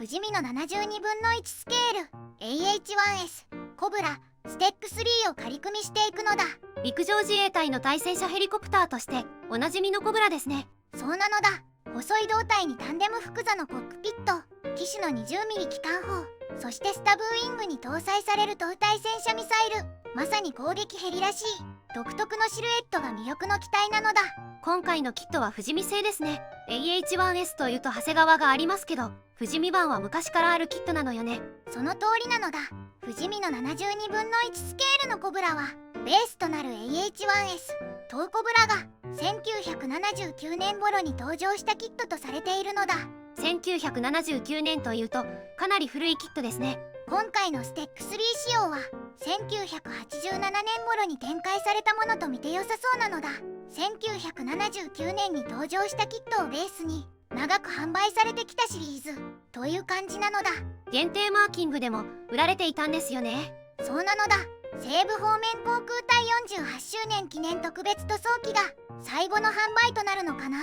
富士見の72分の1スケール AH1S コブラステック3を仮組みしていくのだ。陸上自衛隊の対戦車ヘリコプターとしておなじみのコブラですね。そうなのだ。細い胴体にタンデム複座のコックピット、機種の 20mm 機関砲、そしてスタブウィングに搭載される東対戦車ミサイル、まさに攻撃ヘリらしい独特のシルエットが魅力の機体なのだ。今回のキットは富士見製ですね。 AH1S というと長谷川がありますけど、富士見版は昔からあるキットなのよね。その通りなのだ。富士見の72分の1スケールのコブラはベースとなる AH1S トーコブラが1979年頃に登場したキットとされているのだ。1979年というとかなり古いキットですね。今回のステック3仕様は1987年頃に展開されたものと見て良さそうなのだ。1979年に登場したキットをベースに長く販売されてきたシリーズという感じなのだ。限定マーキングでも売られていたんですよね。そうなのだ。西部方面航空隊48周年記念特別塗装機が最後の販売となるのかな。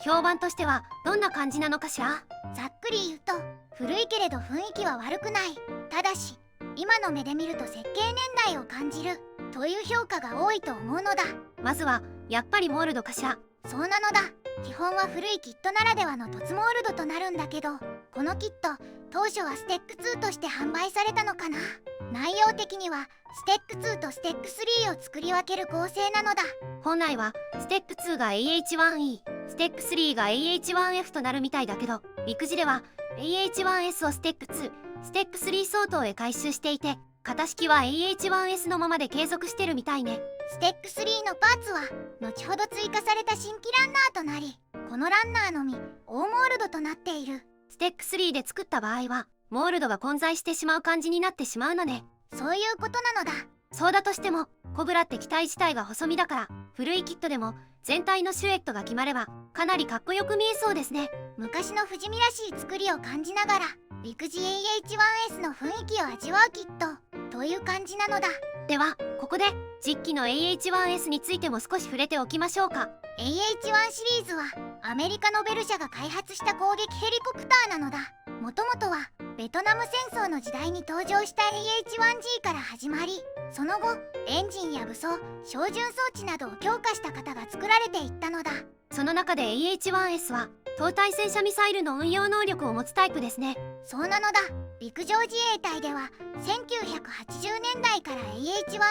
評判としてはどんな感じなのかしら。ざっくり言うと古いけれど雰囲気は悪くない。ただし今の目で見ると設計年代を感じるという評価が多いと思うのだ。まずはやっぱりモールドかしら。そうなのだ。基本は古いキットならではの凸モールドとなるんだけど、このキット当初はステック2として販売されたのかな。内容的にはステック2とステック3を作り分ける構成なのだ。本来はステック2が AH1E、ステック3が AH1F となるみたいだけど、陸自では AH1S をステック2、ステック3相当へ回収していて、型式は AH1S のままで継続してるみたいね。ステック3のパーツは後ほど追加された新規ランナーとなり、このランナーのみオーモールドとなっている。ステック3で作った場合はモールドが混在してしまう感じになってしまうのね。そういうことなのだ。そうだとしてもコブラって機体自体が細身だから、古いキットでも全体のシルエットが決まればかなりかっこよく見えそうですね。昔の富士見らしい作りを感じながら陸自 AH1S の雰囲気を味わうキットという感じなのだ。ではここで実機の AH1S についても少し触れておきましょうか。 AH1 シリーズはアメリカのベル社が開発した攻撃ヘリコプターなのだ。もともとはベトナム戦争の時代に登場した AH1G から始まり、その後エンジンや武装、照準装置などを強化した型が作られていったのだ。その中で AH1S は東対戦車ミサイルの運用能力を持つタイプですね。そうなのだ。陸上自衛隊では1980年代から AH1S の配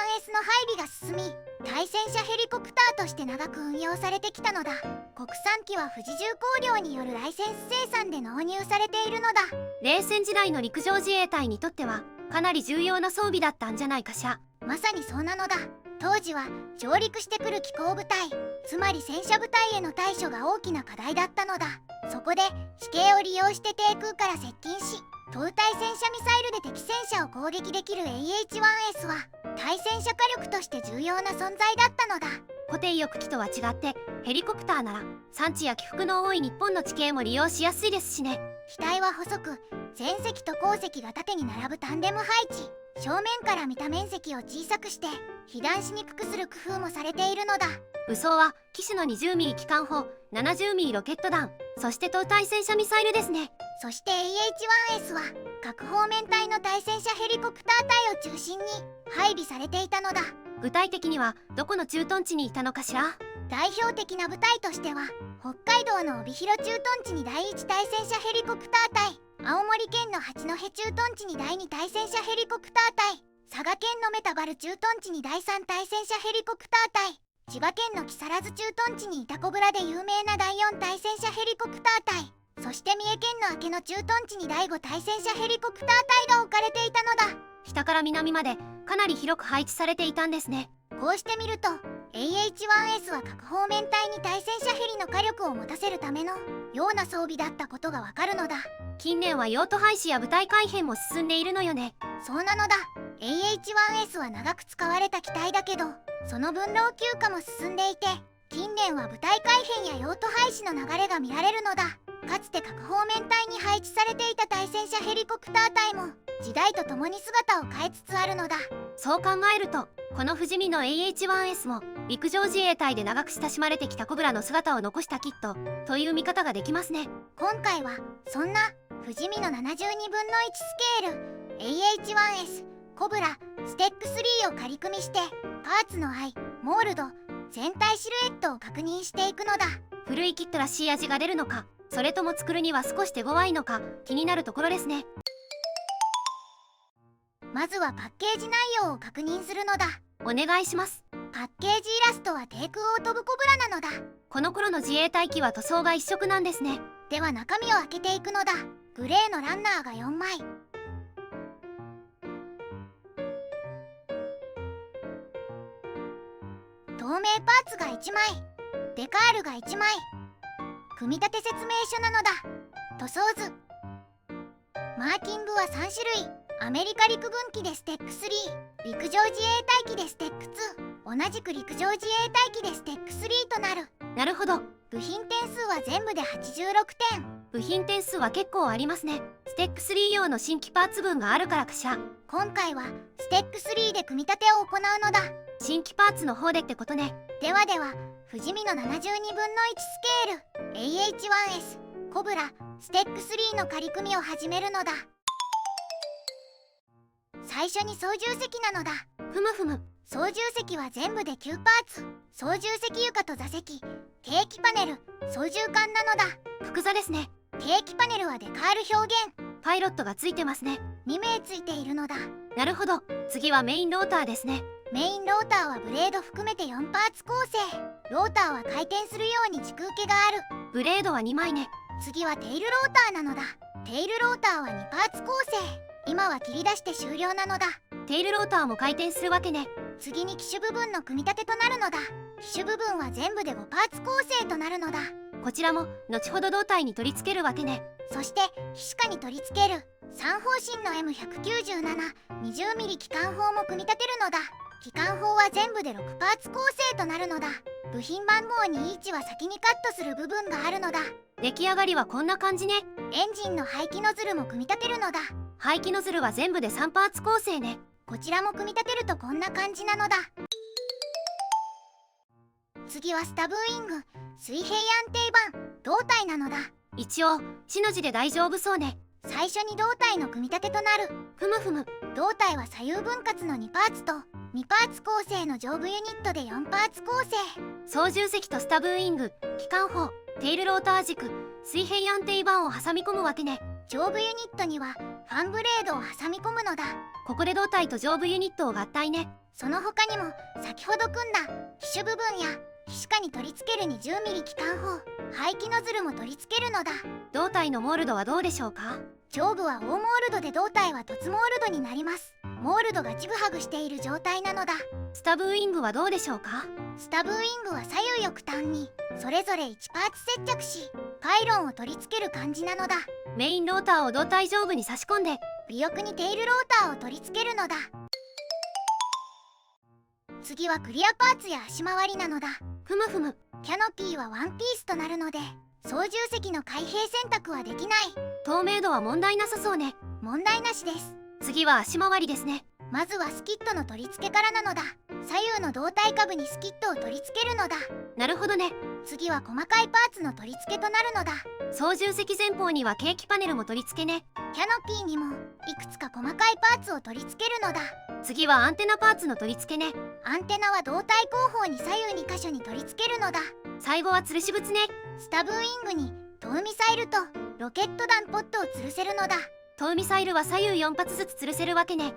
備が進み、対戦車ヘリコプターとして長く運用されてきたのだ。国産機は富士重工業によるライセンス生産で納入されているのだ。冷戦時代の陸上自衛隊にとってはかなり重要な装備だったんじゃないかしら。まさにそうなのだ。当時は上陸してくる機甲部隊、つまり戦車部隊への対処が大きな課題だったのだ。そこで地形を利用して低空から接近し、東対戦車ミサイルで敵戦車を攻撃できる AH1S は対戦車火力として重要な存在だったのだ。固定翼機とは違ってヘリコプターなら山地や起伏の多い日本の地形も利用しやすいですしね。機体は細く、前席と後席が縦に並ぶタンデム配置、正面から見た面積を小さくして被弾しにくくする工夫もされているのだ。武装は機種の 20mm 機関砲、70mm ロケット弾、そして東対戦車ミサイルですね。そして AH1S は各方面隊の対戦車ヘリコプター隊を中心に配備されていたのだ。具体的にはどこの駐屯地にいたのかしら。代表的な部隊としては北海道の帯広駐屯地に第1対戦車ヘリコプター隊、青森県の八戸駐屯地に第2対戦車ヘリコプター隊、佐賀県のメタバル駐屯地に第3対戦車ヘリコプター隊、千葉県の木更津駐屯地に板子村で有名な第4対戦車ヘリコプター隊、そして三重県の明野駐屯地に第5対戦車ヘリコプター隊が置かれていたのだ。北から南までかなり広く配置されていたんですね。こうして見ると AH1S は各方面隊に対戦車ヘリの火力を持たせるためのような装備だったことがわかるのだ。近年は用途廃止や部隊改編も進んでいるのよね。そうなのだ。 AH1S は長く使われた機体だけど、その分老朽化も進んでいて、近年は部隊改編や用途廃止の流れが見られるのだ。かつて各方面隊に配置されていた対戦車ヘリコプター隊も時代とともに姿を変えつつあるのだ。そう考えるとこの富士見の AH1S も陸上自衛隊で長く親しまれてきたコブラの姿を残したキットという見方ができますね。今回はそんな不死身の72分の1スケール AH1S コブラステック3を仮組みしてパーツの愛モールド全体シルエットを確認していくのだ。古いキットらしい味が出るのか、それとも作るには少し手強いのか気になるところですね。まずはパッケージ内容を確認するのだ。お願いします。パッケージイラストは低空を飛ぶコブラなのだ。この頃の自衛隊機は塗装が一色なんですね。では中身を開けていくのだ。グレーのランナーが4枚、透明パーツが1枚、デカールが1枚、組み立て説明書なのだ。塗装図、マーキングは3種類。アメリカ陸軍機でステック3、陸上自衛隊機でステック2、同じく陸上自衛隊機でステック3となる。なるほど。部品点数は全部で86点。部品点数は結構ありますね。ステック3用の新規パーツ分があるからかしら。今回はステック3で組み立てを行うのだ。新規パーツの方でってことね。では不死身の72分の1スケール AH1S コブラステック3の仮組みを始めるのだ。最初に操縦席なのだ。ふむふむ。操縦席は全部で9パーツ。操縦席床と座席、計器パネル、操縦桿なのだ。複座ですね。計器パネルはデカール表現。パイロットがついてますね。2名ついているのだ。なるほど。次はメインローターですね。メインローターはブレード含めて4パーツ構成。ローターは回転するように軸受けがある。ブレードは2枚ね。次はテイルローターなのだ。テイルローターは2パーツ構成。今は切り出して終了なのだ。テイルローターも回転するわけね。次に機種部分の組み立てとなるのだ。機種部分は全部で5パーツ構成となるのだ。こちらも後ほど胴体に取り付けるわけね。そして機首下に取り付ける3方針の M19720mm 機関砲も組み立てるのだ。機関砲は全部で6パーツ構成となるのだ。部品番号21は先にカットする部分があるのだ。出来上がりはこんな感じね。エンジンの排気ノズルも組み立てるのだ。排気ノズルは全部で3パーツ構成ね。こちらも組み立てるとこんな感じなのだ。次はスタブウイング水平安定板胴体なのだ。一応死の字で大丈夫そうね。最初に胴体の組み立てとなる。ふむふむ。胴体は左右分割の2パーツと2パーツ構成の上部ユニットで4パーツ構成。操縦席とスタブウイング、機関砲、テイルローター軸、水平安定板を挟み込むわけね。上部ユニットにはファンブレードを挟み込むのだ。ここで胴体と上部ユニットを合体ね。その他にも先ほど組んだ機首部分や機首下に取り付ける 20mm 機関砲、排気ノズルも取り付けるのだ。胴体のモールドはどうでしょうか。上部は大モールドで胴体は凸モールドになります。モールドがちぐはぐしている状態なのだ。スタブウイングはどうでしょうか。スタブウイングは左右翼端にそれぞれ1パーツ接着しパイロンを取り付ける感じなのだ。メインローターを胴体上部に差し込んで尾翼にテイルローターを取り付けるのだ。次はクリアパーツや足回りなのだ。ふむふむ。キャノピーはワンピースとなるので操縦席の開閉選択はできない。透明度は問題なさそうね。問題なしです。次は足回りですね。まずはスキットの取り付けからなのだ。左右の胴体下部にスキットを取り付けるのだ。なるほどね。次は細かいパーツの取り付けとなるのだ。操縦席前方には計器パネルも取り付けね。キャノピーにもいくつか細かいパーツを取り付けるのだ。次はアンテナパーツの取り付けね。アンテナは胴体後方に左右2箇所に取り付けるのだ。最後は吊るし物ね。スタブウイングにトウミサイルとロケット弾ポットを吊るせるのだ。トウミサイルは左右4発ずつ吊るせるわけね。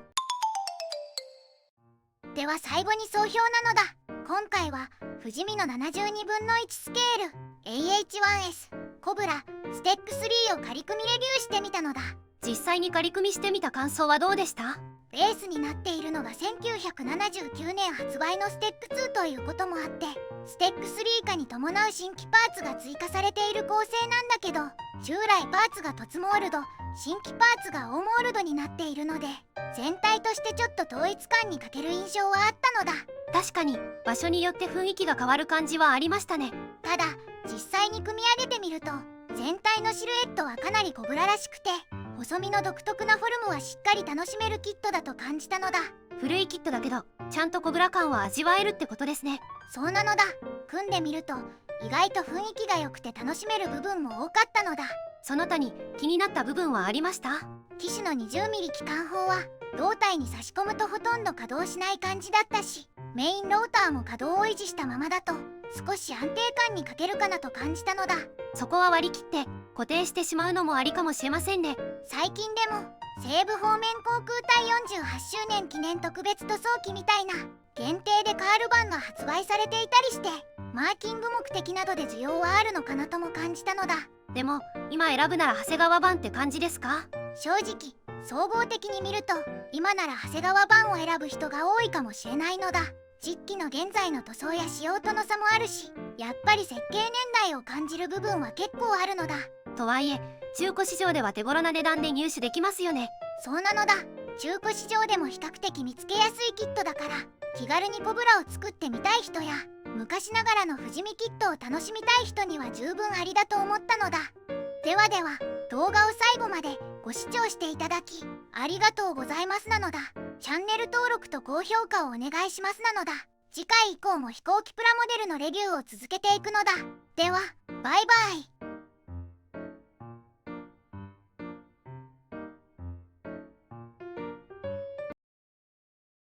では最後に総評なのだ。今回は不死身の72分の1スケール AH1S コブラステック3を仮組みレビューしてみたのだ。実際に仮組みしてみた感想はどうでした？ベースになっているのが1979年発売のステック2ということもあってステック3化に伴う新規パーツが追加されている構成なんだけど、従来パーツが凸モールド、新規パーツが大モールドになっているので全体としてちょっと統一感に欠ける印象はあったのだ。確かに場所によって雰囲気が変わる感じはありましたね。ただ実際に組み上げてみると全体のシルエットはかなりコブラらしくて細身の独特なフォルムはしっかり楽しめるキットだと感じたのだ。古いキットだけどちゃんとコブラ感は味わえるってことですね。そうなのだ。組んでみると意外と雰囲気が良くて楽しめる部分も多かったのだ。その他に気になった部分はありました？機種の 20mm 機関砲は胴体に差し込むとほとんど稼働しない感じだったし、メインローターも稼働を維持したままだと少し安定感に欠けるかなと感じたのだ。そこは割り切って固定してしまうのもありかもしれませんね。最近でも西部方面航空隊48周年記念特別塗装機みたいな限定でカール版が発売されていたりして、マーキング目的などで需要はあるのかなとも感じたのだ。でも今選ぶなら長谷川版って感じですか？正直総合的に見ると今なら長谷川版を選ぶ人が多いかもしれないのだ。実機の現在の塗装や仕様との差もあるし、やっぱり設計年代を感じる部分は結構あるのだ。とはいえ中古市場では手頃な値段で入手できますよね。そうなのだ。中古市場でも比較的見つけやすいキットだから、気軽にコブラを作ってみたい人や昔ながらの富士見キットを楽しみたい人には十分ありだと思ったのだ。では動画を最後までご視聴していただきありがとうございますなのだ。チャンネル登録と高評価をお願いしますなのだ。次回以降も飛行機プラモデルのレビューを続けていくのだ。ではバイバイ。